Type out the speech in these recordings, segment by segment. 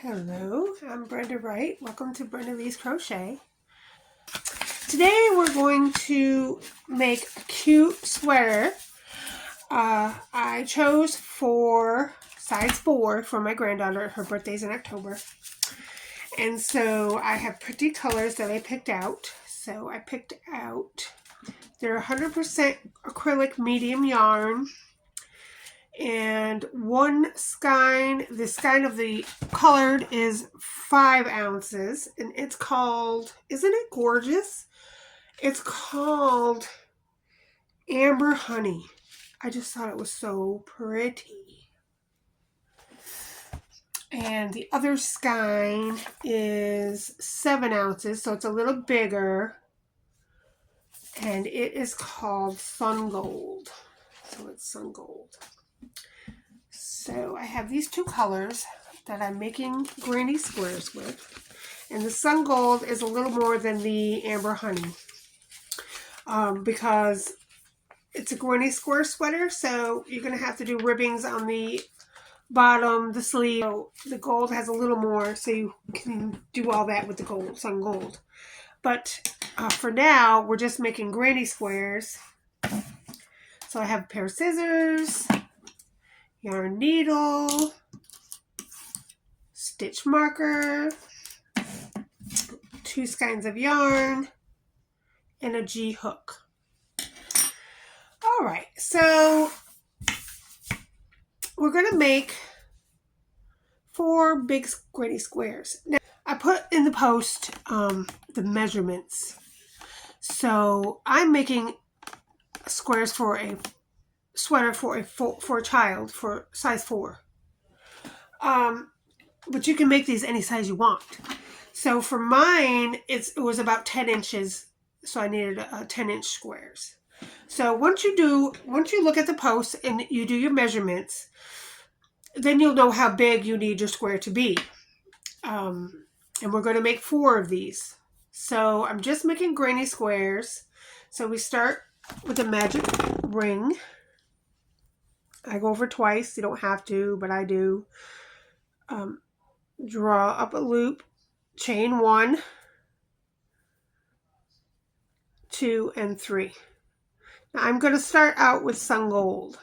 Hello, I'm Brenda Wright. Welcome to Brenda Lee's Crochet. Today we're going to make a cute sweater. I chose for size 4 for my granddaughter. Her birthday's in October. And so I have pretty colors that I picked out. So I picked out, they're 100% acrylic medium yarn. And one skein, the skein of the colored is 5 ounces, and it's called, isn't it gorgeous? It's called Amber Honey. I just thought it was so pretty. And the other skein is 7 ounces, so it's a little bigger, and it is called Sun Gold. So it's Sun Gold. So I have these two colors that I'm making granny squares with. And the Sun Gold is a little more than the Amber Honey. Because it's a granny square sweater, so you're going to have to do ribbings on the bottom, the sleeve. So the gold has a little more, so you can do all that with the gold, Sun Gold. But for now, we're just making granny squares. So I have a pair of scissors, yarn needle, stitch marker, 2 skeins of yarn, and a G hook. Alright, so we're going to make 4 big granny squares. Now, I put in the post the measurements. So I'm making squares for a sweater for a child for size 4. But you can make these any size you want. So for mine, it was about 10 inches. So I needed 10-inch squares. So once you look at the post and you do your measurements, then you'll know how big you need your square to be. And we're going to make 4 of these. So I'm just making granny squares. So we start with a magic ring. I go over twice. You don't have to, but I do. Draw up a loop, chain 1, 2, and 3. Now I'm going to start out with Sun Gold.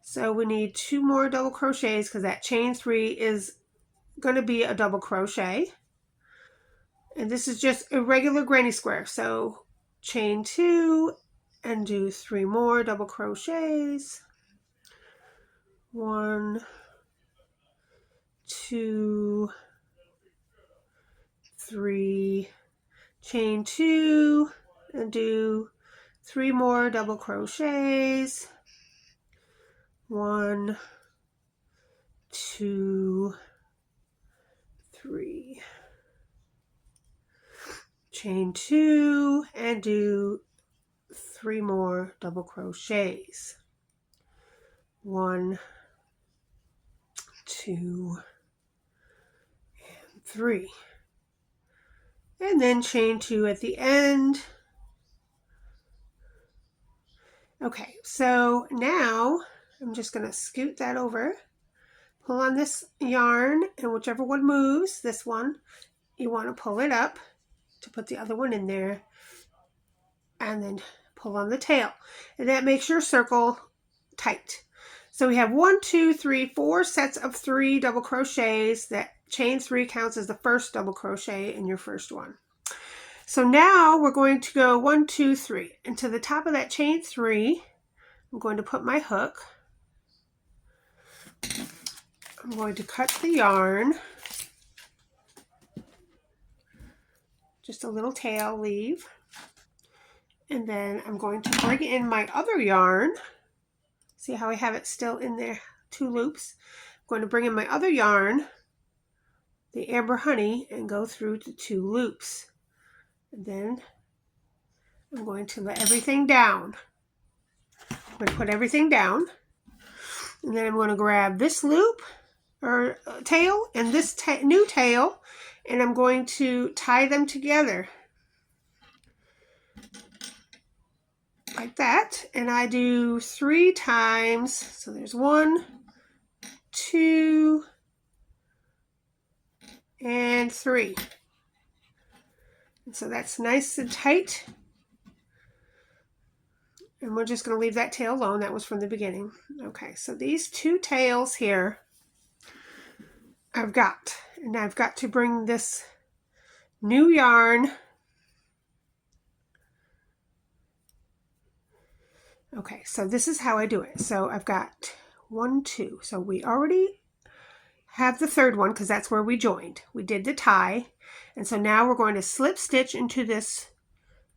So we need 2 more double crochets because that chain 3 is going to be a double crochet. And this is just a regular granny square. So chain 2 and do 3 more double crochets. 1, 2, 3, chain 2 and do 3 more double crochets. 1, 2, 3. Chain 2 and do 3 more double crochets. 1, 2, and 3. And then chain 2 at the end. Okay, so now I'm just going to scoot that over, pull on this yarn, and whichever one moves, this one, you want to pull it up to put the other one in there, and then pull on the tail. And that makes your circle tight. So we have 1, 2, 3, 4 sets of 3 double crochets. That chain 3 counts as the first double crochet in your first one. So now we're going to go 1, 2, 3. And to the top of that chain 3, I'm going to put my hook. I'm going to cut the yarn. Just a little tail leave. And then I'm going to bring in my other yarn. See how I have it still in there, 2 loops. I'm going to bring in my other yarn, the Amber Honey, and go through the 2 loops. And then I'm going to let everything down. I'm going to put everything down. And then I'm going to grab this loop or tail and this new tail, and I'm going to tie them together like that. And I do 3 times. So there's 1, 2, and 3. And so that's nice and tight. And we're just going to leave that tail alone. That was from the beginning. Okay, so these 2 tails here I've got. And I've got to bring this new yarn. Okay, so this is how I do it. So I've got 1, 2. So we already have the 3rd one because that's where we joined. We did the tie. And so now we're going to slip stitch into this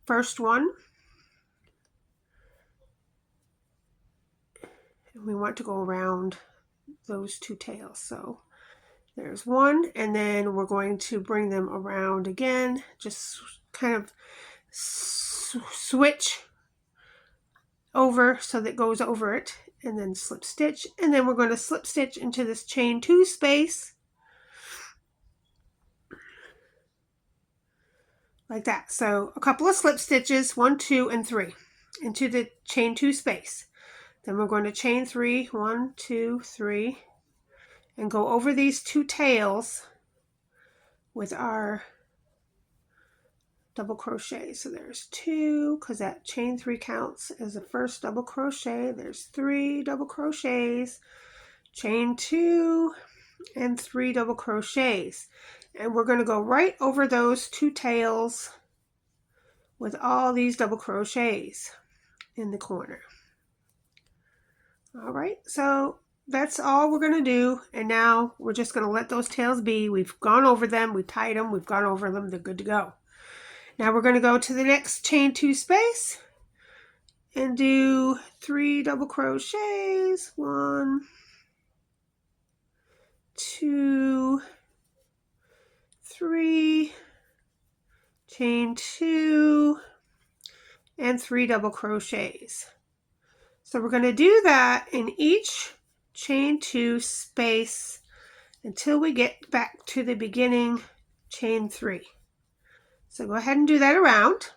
first one. And we want to go around those 2 tails. So there's 1, and then we're going to bring them around again, just kind of switch over so that goes over it, and then slip stitch, and then we're going to slip stitch into this chain 2 space like that. So a couple of slip stitches, 1, 2, and 3 into the chain 2 space. Then we're going to chain 3, 1, 2, 3, and go over these 2 tails with our double crochet. So there's 2, because that chain 3 counts as the first double crochet. There's 3 double crochets, chain 2, and 3 double crochets. And we're going to go right over those 2 tails with all these double crochets in the corner. All right, so that's all we're going to do. And now we're just going to let those tails be. We've gone over them, we've tied them, we've gone over them, they're good to go. Now we're going to go to the next chain 2 space and do 3 double crochets, 1, 2, 3, chain 2, and 3 double crochets. So we're going to do that in each chain 2 space until we get back to the beginning chain 3. So go ahead and do that around.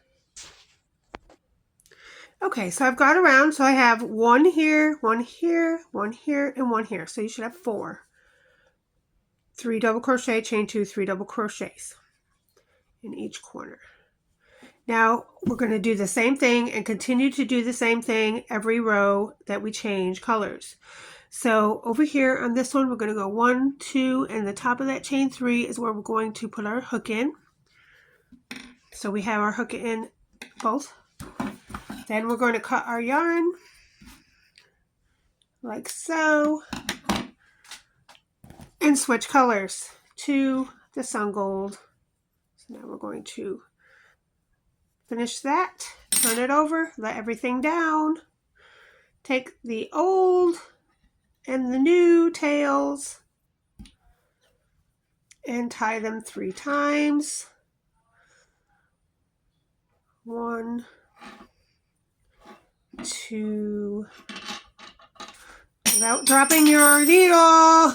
Okay, so I've got around, so I have 1 here, 1 here, 1 here, and 1 here. So you should have 4. 3 double crochet, chain 2, 3 double crochets in each corner. Now we're going to do the same thing and continue to do the same thing every row that we change colors. So over here on this one, we're going to go 1, 2, and the top of that chain 3 is where we're going to put our hook in. So we have our hook in both. Then we're going to cut our yarn like so and switch colors to the sun gold. So now we're going to finish that, turn it over, let everything down, take the old and the new tails and tie them 3 times. 1, 2, without dropping your needle.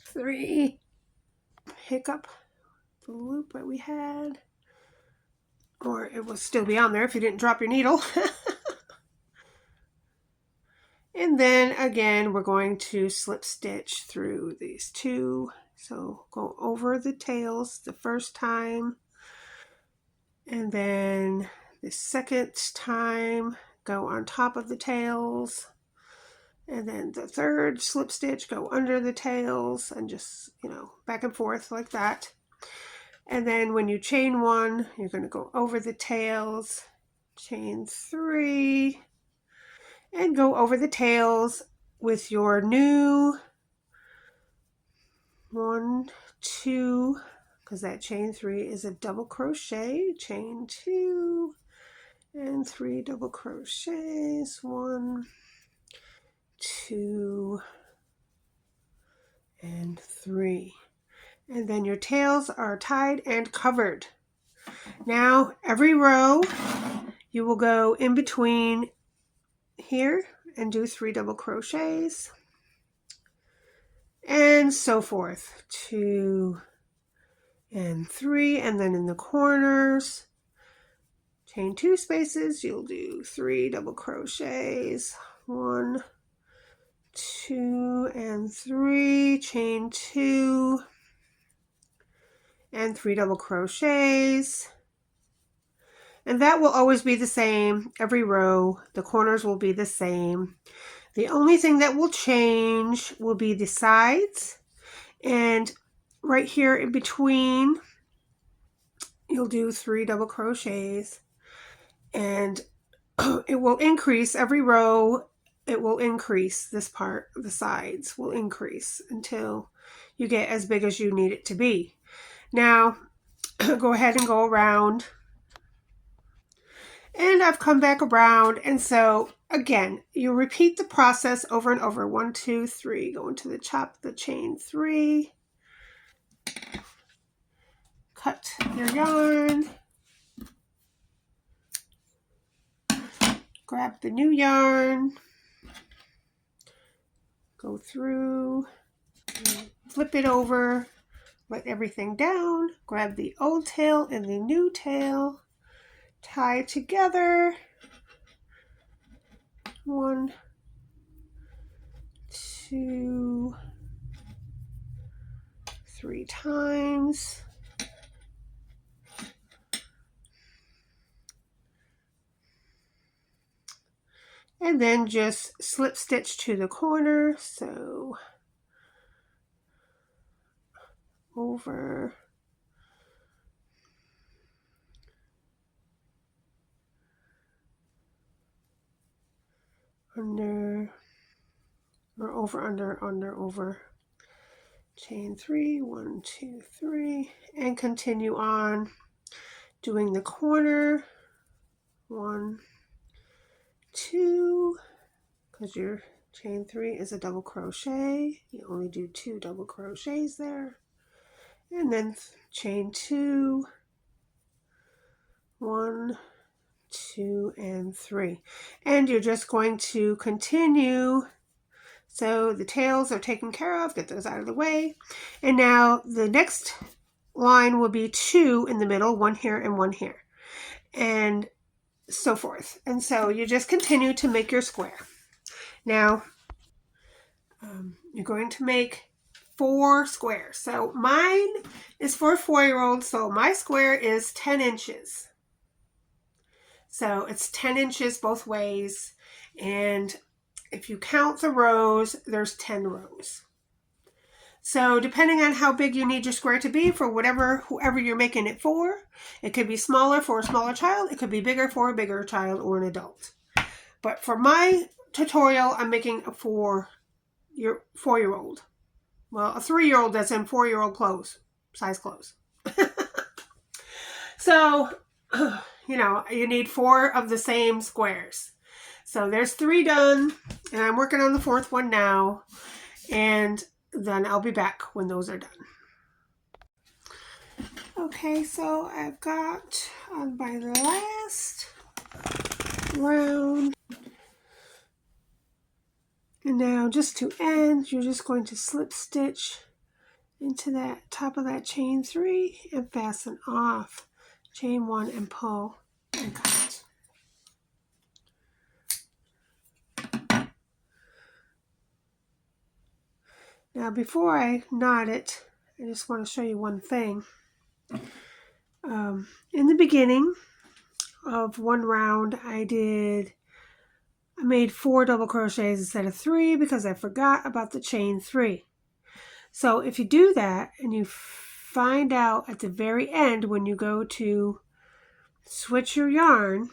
3, pick up the loop that we had, or it will still be on there if you didn't drop your needle. And then again, we're going to slip stitch through these 2. So go over the tails the first time, and then the second time go on top of the tails, and then the third slip stitch go under the tails, and just, back and forth like that. And then when you chain 1, you're going to go over the tails, chain 3, and go over the tails with your new 1, 2, because that chain 3 is a double crochet, chain 2, and 3 double crochets, 1, 2, and 3. And then your tails are tied and covered. Now every row you will go in between here and do 3 double crochets and so forth, 2 and 3, and then in the corners chain 2 spaces you'll do 3 double crochets, 1, 2, and 3, chain 2, and 3 double crochets. And that will always be the same every row. The corners will be the same. The only thing that will change will be the sides, and right here in between you'll do 3 double crochets, and it will increase every row. It will increase this part, the sides will increase until you get as big as you need it to be. Now go ahead and go around, and I've come back around, and so again you repeat the process over and over. 1, 2, 3, go into the top of the chain 3, cut your yarn, grab the new yarn, go through, flip it over, let everything down, grab the old tail and the new tail, tie it together, 1, 2, 3 times, and then just slip stitch to the corner. So over, under, or over, under, over, chain 3, 1, 2, 3, and continue on doing the corner, 1, 2, because your chain 3 is a double crochet, you only do 2 double crochets there, and then chain 2, 1, 2, and 3, and you're just going to continue. So the tails are taken care of, get those out of the way, and now the next line will be 2 in the middle, 1 here and 1 here, and so forth. And so you just continue to make your square. Now you're going to make 4 squares. So mine is for a 4-year-old, so my square is 10 inches. So it's 10 inches both ways, and if you count the rows, there's 10 rows. So depending on how big you need your square to be for whoever you're making it for, it could be smaller for a smaller child, it could be bigger for a bigger child or an adult. But for my tutorial, I'm making a 4-year-old. Well, a 3-year-old that's in 4-year-old clothes, size clothes. So, you know, you need 4 of the same squares. So there's 3 done, and I'm working on the 4th one now, and then I'll be back when those are done. Okay, so I've got on my last round, and now just to end, you're just going to slip stitch into that top of that chain 3 and fasten off, chain 1 and pull and cut. Now before I knot it, I just want to show you one thing. In the beginning of one round, I made 4 double crochets instead of 3 because I forgot about the chain 3. So if you do that and you find out at the very end when you go to switch your yarn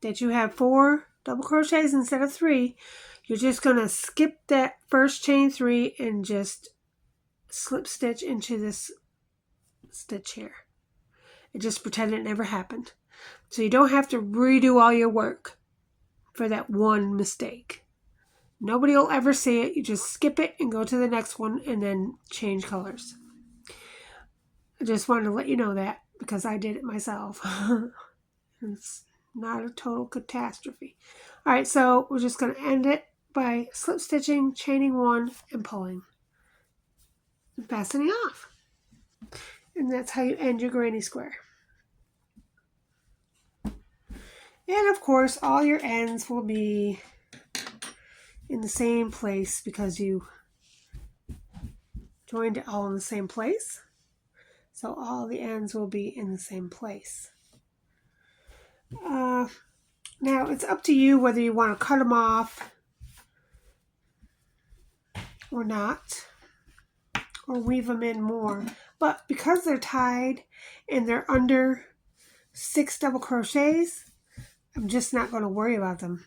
that you have 4 double crochets instead of 3, you're just going to skip that first chain 3 and just slip stitch into this stitch here. And just pretend it never happened. So you don't have to redo all your work for that one mistake. Nobody will ever see it. You just skip it and go to the next one and then change colors. I just wanted to let you know that because I did it myself. It's not a total catastrophe. All right, so we're just going to end it by slip stitching, chaining 1, and pulling. And fastening off. And that's how you end your granny square. And of course, all your ends will be in the same place because you joined it all in the same place. so all the ends will be in the same place. Now it's up to you whether you want to cut them off or not, or weave them in more. But because they're tied and they're under 6 double crochets, I'm just not going to worry about them.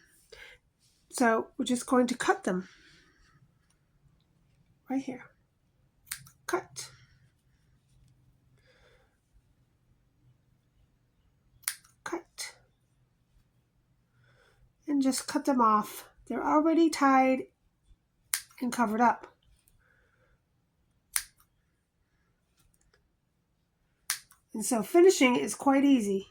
So we're just going to cut them right here. Cut. Cut. And just cut them off. They're already tied and covered up. And so finishing is quite easy.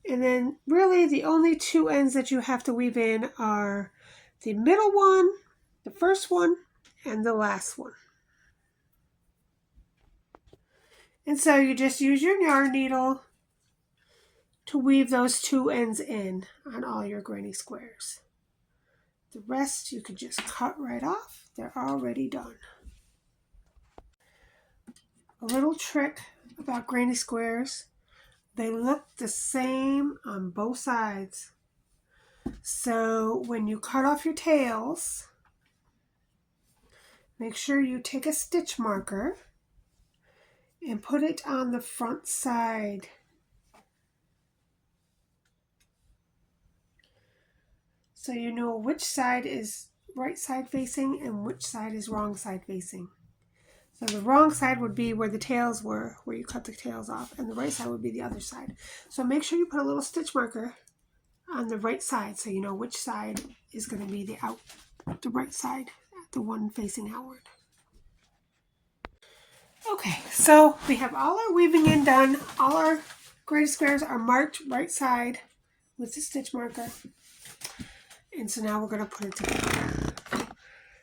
And then really the only 2 ends that you have to weave in are the middle one, the first one, and the last one. And so you just use your yarn needle to weave those 2 ends in on all your granny squares. The rest you can just cut right off. They're already done. A little trick about granny squares: they look the same on both sides. So when you cut off your tails, make sure you take a stitch marker and put it on the front side. So you know which side is right side facing and which side is wrong side facing. So the wrong side would be where the tails were, where you cut the tails off, and the right side would be the other side. So make sure you put a little stitch marker on the right side so you know which side is going to be the right side, the one facing outward. Okay, so we have all our weaving in done. All our granny squares are marked right side with the stitch marker. And so now we're going to put it together.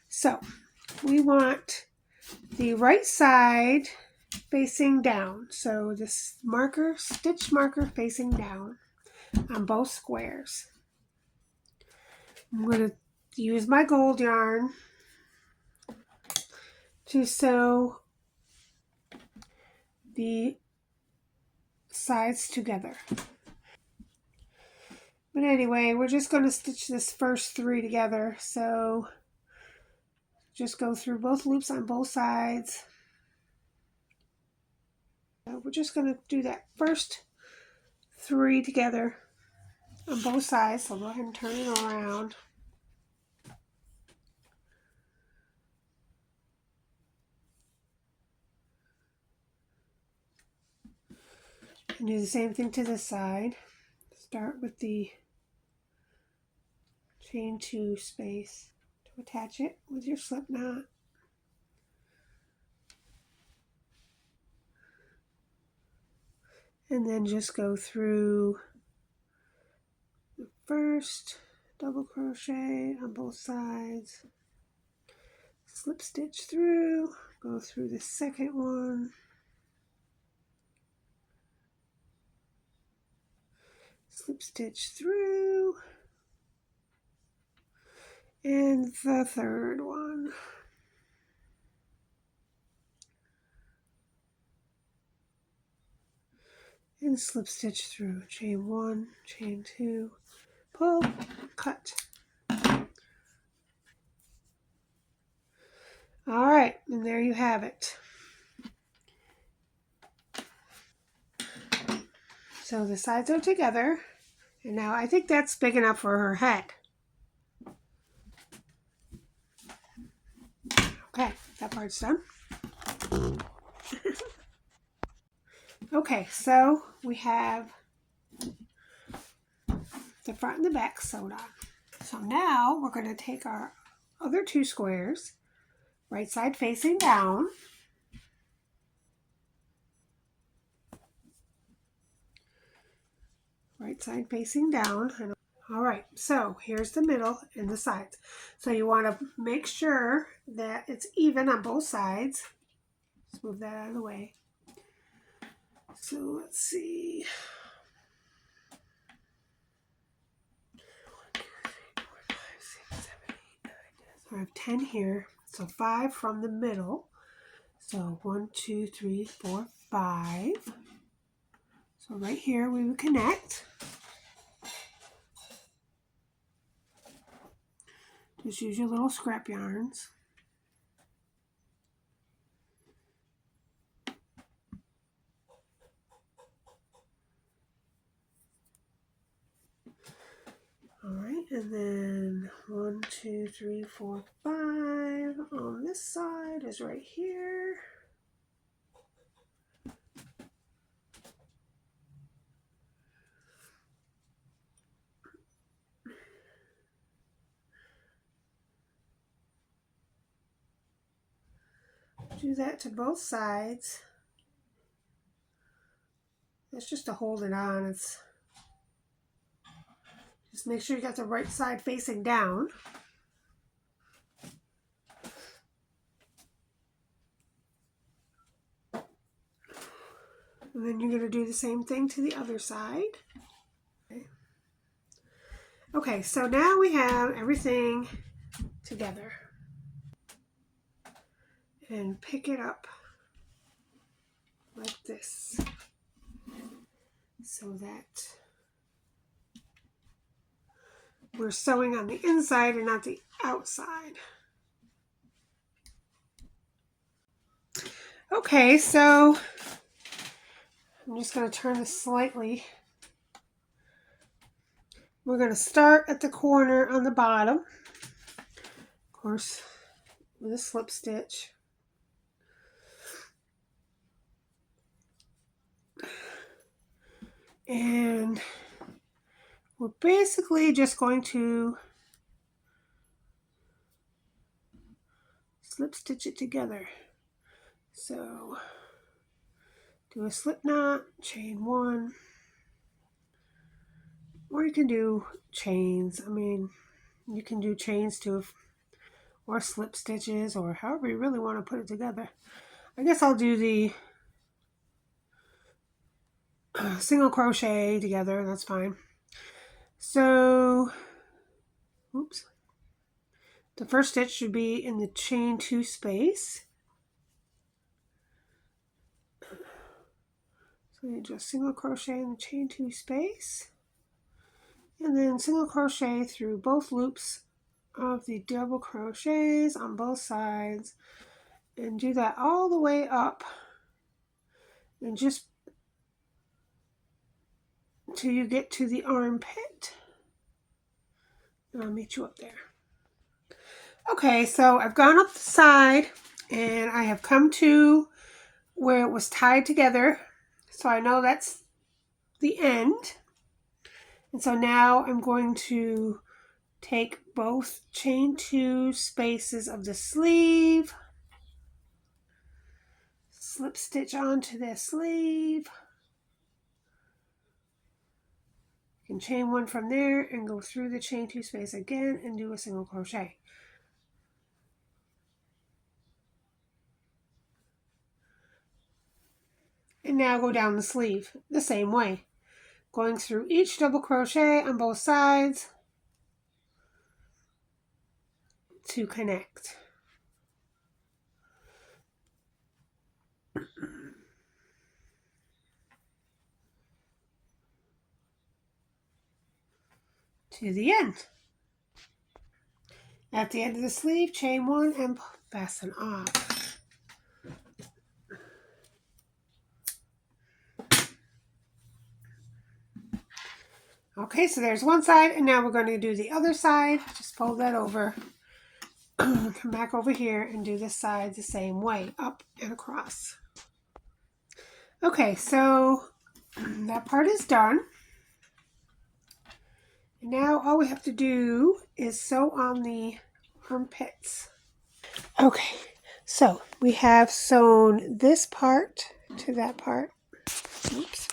So we want the right side facing down. So this marker, stitch marker facing down on both squares. I'm going to use my gold yarn to sew the sides together. But anyway, we're just going to stitch this first 3 together. So just go through both loops on both sides. We're just going to do that first 3 together on both sides. So go ahead and turn it around. And do the same thing to this side. Start with the chain 2 space to attach it with your slip knot. And then just go through the first double crochet on both sides, slip stitch through, go through the second one, slip stitch through, and the third one. And slip stitch through, chain 1, chain 2, pull, cut. All right, and there you have it. So the sides are together, and now I think that's big enough for her head. Okay, that part's done. Okay, so we have the front and the back sewed on. So now we're going to take our other 2 squares, right side facing down, right side facing down. All right, so here's the middle and the sides. So you want to make sure that it's even on both sides. Let's move that out of the way. So let's see. 1, 2, 3, 4, 5, I have 10 here, so 5 from the middle. So 1, 2, 3, 4, 5. So right here we would connect. Just use your little scrap yarns. Alright, and then 1, 2, 3, 4, 5 on this side is right here. Do that to both sides. It's just to hold it on. It's just make sure you got the right side facing down. And then you're going to do the same thing to the other side. Okay, so now we have everything together. And pick it up like this so that we're sewing on the inside and not the outside. Okay, so I'm just going to turn this slightly. We're going to start at the corner on the bottom, of course, with a slip stitch. And we're basically just going to slip stitch it together. So do a slip knot, chain 1, or you can do chains. I mean, you can do chains too, or slip stitches, or however you really want to put it together. I guess I'll do the single crochet together, that's fine. So, oops, the first stitch should be in the chain 2 space. So you just single crochet in the chain 2 space, and then single crochet through both loops of the double crochets on both sides, and do that all the way up, and just till you get to the armpit, and I'll meet you up there. Okay, so I've gone up the side and I have come to where it was tied together, so I know that's the end. And so now I'm going to take both chain 2 spaces of the sleeve, slip stitch onto the sleeve. You can chain 1 from there and go through the chain 2 space again and do a single crochet. And now go down the sleeve the same way, going through each double crochet on both sides to connect. To the end. At the end of the sleeve, chain 1 and fasten off. Okay, so there's one side, and now we're going to do the other side. Just fold that over, come back over here and do this side the same way, up and across. Okay, so that part is done. And now all we have to do is sew on the armpits. Okay, so we have sewn this part to that part. Oops.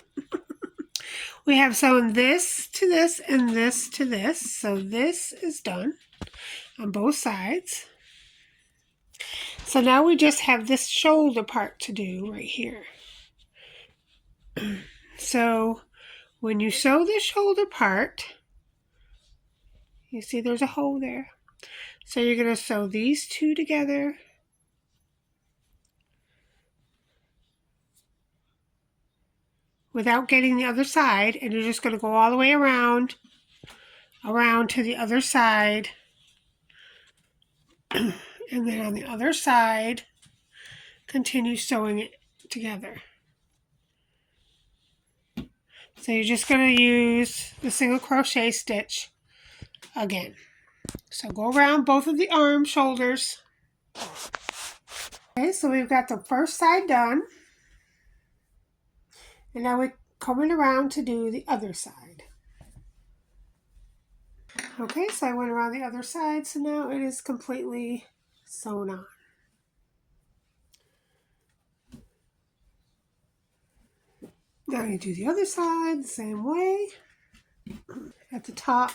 We have sewn this to this and this to this. So this is done on both sides. So now we just have this shoulder part to do right here. So when you sew the shoulder part, you see there's a hole there. So you're going to sew these two together. Without getting the other side, and you're just going to go all the way around to the other side. And then on the other side, continue sewing it together. So you're just going to use the single crochet stitch again. So go around both of the arms, shoulders. Okay, so we've got the first side done. And now we're coming around to do the other side. Okay, so I went around the other side, so now it is completely sewn on. Now you do the other side the same way. At the top,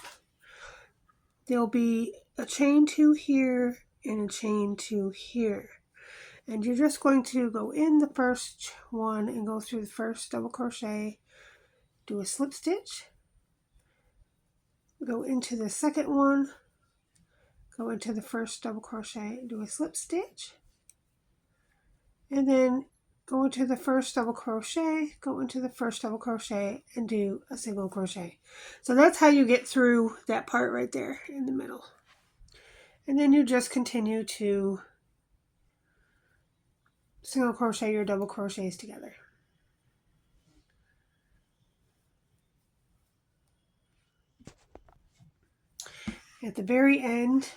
there'll be a chain 2 here and a chain 2 here. And you're just going to go in the first one and go through the first double crochet, do a slip stitch, go into the second one, go into the first double crochet, do a slip stitch, and then go into the first double crochet, go into the first double crochet, and do a single crochet. So that's how you get through that part right there in the middle. And then you just continue to single crochet your double crochets together. At the very end,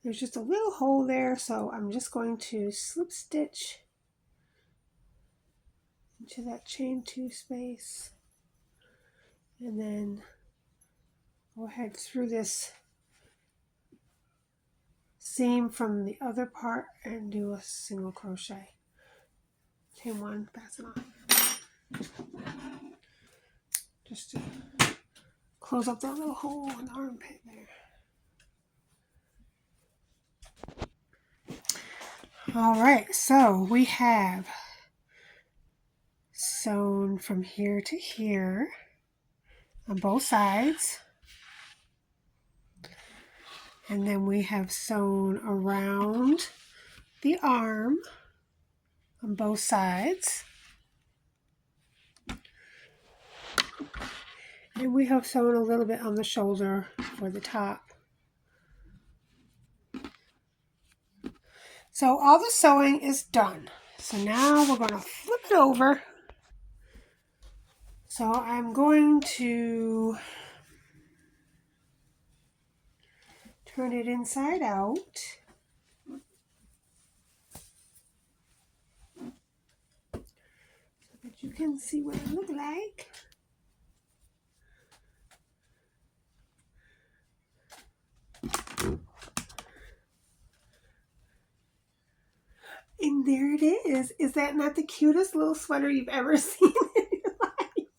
there's just a little hole there, so I'm just going to slip stitch into that chain 2 space, and then go ahead through this seam from the other part and do a single crochet. Chain 1, pass it on. Just to close up that little hole in the armpit there. Alright, so we have sewn from here to here on both sides. And then we have sewn around the arm on both sides. And we have sewn a little bit on the shoulder for the top. So all the sewing is done. So now we're going to flip it over. So I'm going to turn it inside out. So that you can see what it looks like. And there it is. Is that not the cutest little sweater you've ever seen in your life?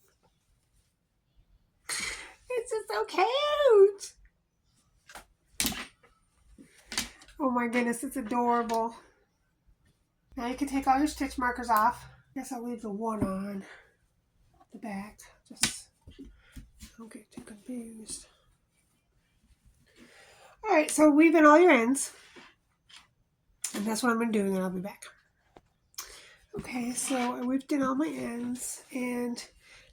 It's just so cute. Oh my goodness, it's adorable. Now you can take all your stitch markers off. I guess I'll leave the one on the back. Just don't get too confused. Alright, so weave in all your ends. And that's what I'm going to do, and then I'll be back. Okay, so I weaved in all my ends, and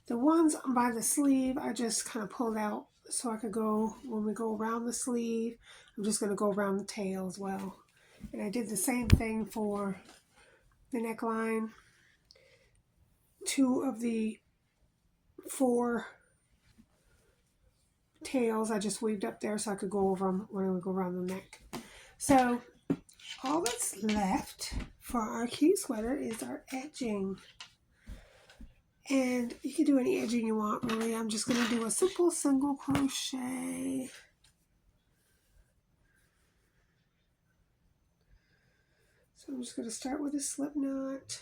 the ones by the sleeve I just kind of pulled out so I could go, when we go around the sleeve, I'm just going to go around the tail as well. And I did the same thing for the neckline. 2 of the 4 tails I just weaved up there so I could go over them when we go around the neck. So all that's left for our cute sweater is our edging. And you can do any edging you want, really. I'm just going to do a simple single crochet. So I'm just going to start with a slip knot.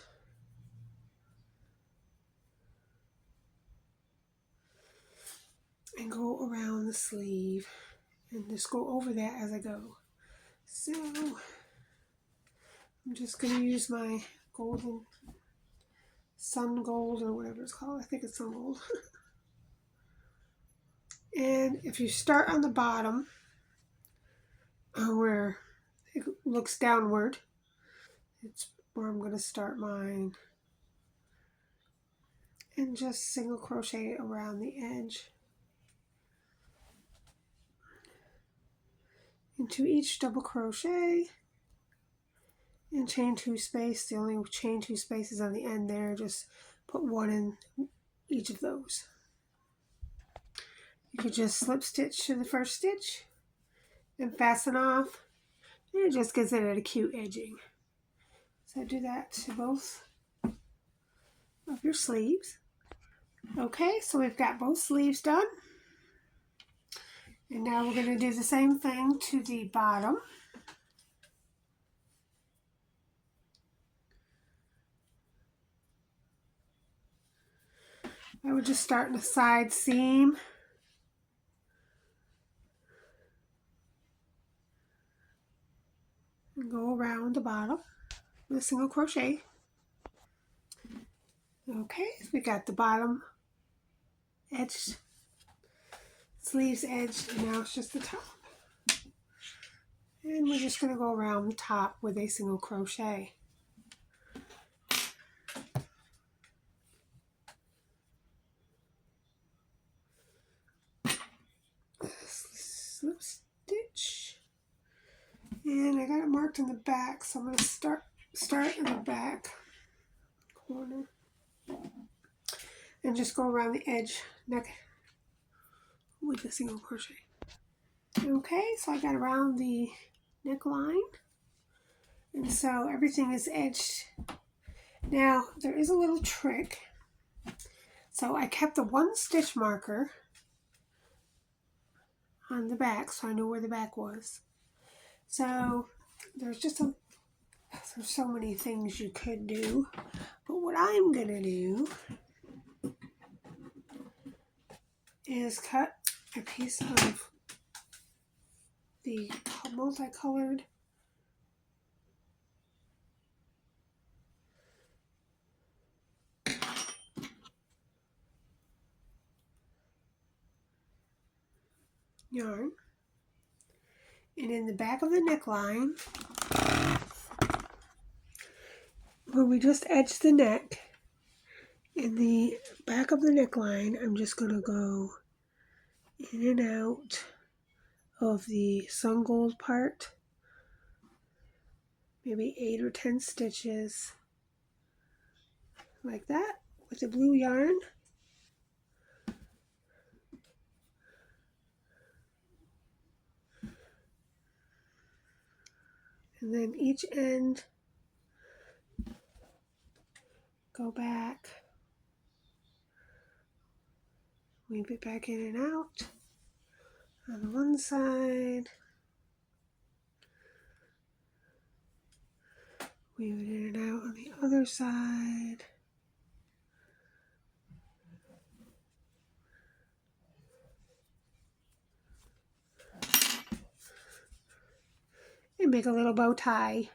And go around the sleeve. And just go over that as I go. So I'm just going to use my golden sun gold or whatever it's called. I think it's sun gold. And if you start on the bottom, where it looks downward. It's where I'm going to start mine. And just single crochet around the edge. Into each double crochet and chain 2 space. The only chain 2 spaces on the end there, just put 1 in each of those. You could just slip stitch to the first stitch and fasten off, and it just gives it a cute edging. So do that to both of your sleeves. Okay, so we've got both sleeves done. And now we're going to do the same thing to the bottom. I would just start in the side seam. And go around the bottom with a single crochet. Okay, so we got the bottom edge, sleeves edged, and now it's just the top. And we're just going to go around the top with a single crochet. Slip stitch. And I got it marked in the back, so I'm going to start in the back corner. And just go around the edge neck with a single crochet. Okay, so I got around the neckline, and so everything is edged. Now there is a little trick. So I kept the 1 stitch marker on the back, so I knew where the back was. So there's so many things you could do, but what I'm gonna do is cut a piece of the multicolored yarn, and in the back of the neckline, where we just edged the neck, in the back of the neckline, I'm just going to go in and out of the sun gold part, maybe 8 or 10 stitches, like that, with the blue yarn. And then each end, go back, weave it back in and out on one side, weave it in and out on the other side. And make a little bow tie.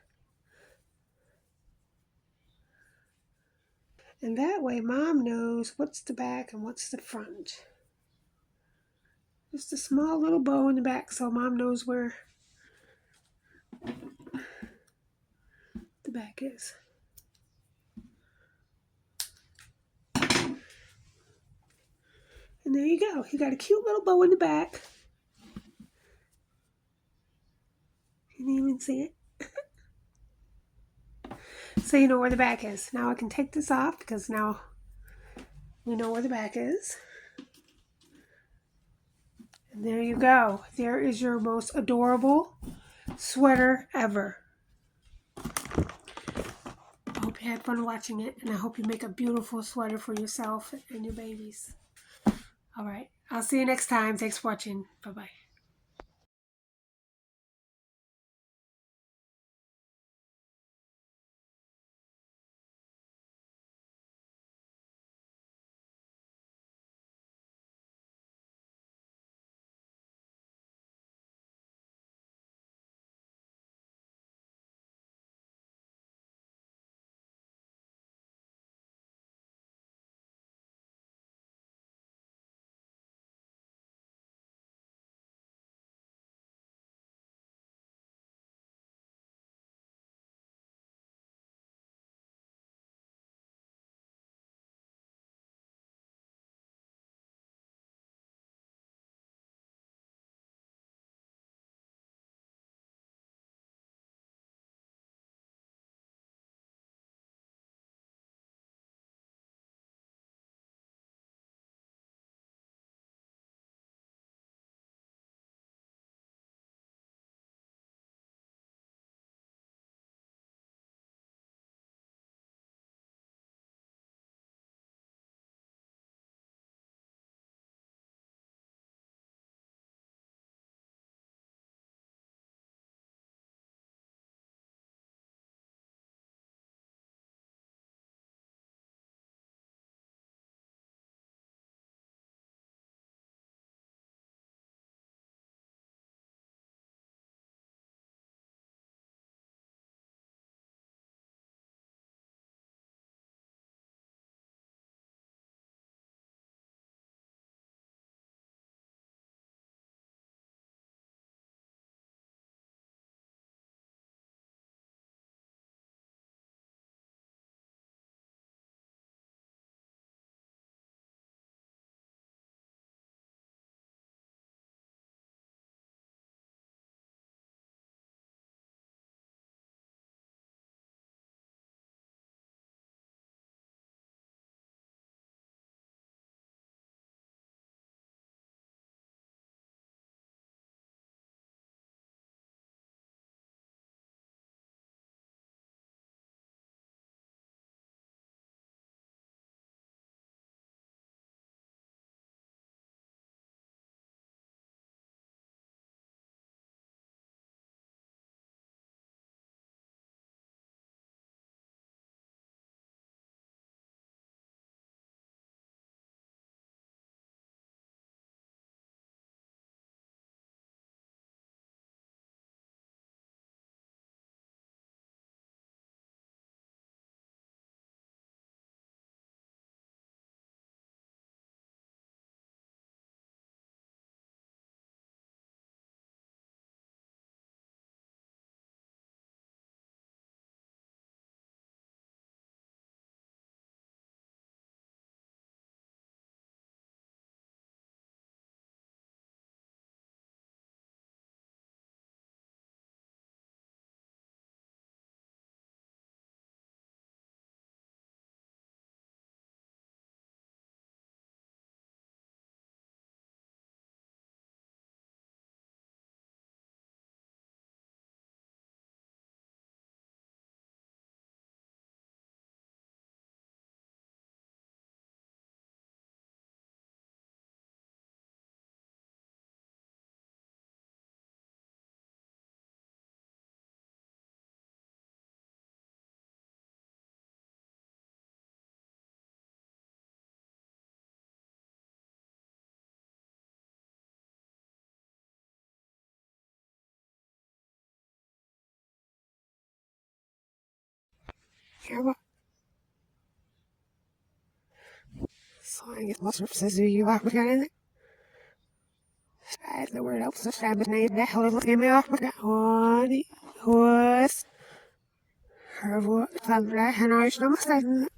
And that way Mom knows what's the back and what's the front. Just a small little bow in the back so Mom knows where the back is. And there you go. You got a cute little bow in the back. You didn't even see it. So you know where the back is. Now I can take this off because now we know where the back is. And there you go. There is your most adorable sweater ever. I hope you had fun watching it, and I hope you make a beautiful sweater for yourself and your babies. All right. I'll see you next time. Thanks for watching. Bye-bye. Merhaba. Hangi basıpsız bir bak bakalım. The word else is name that hell is me off my god. Was her voice and I was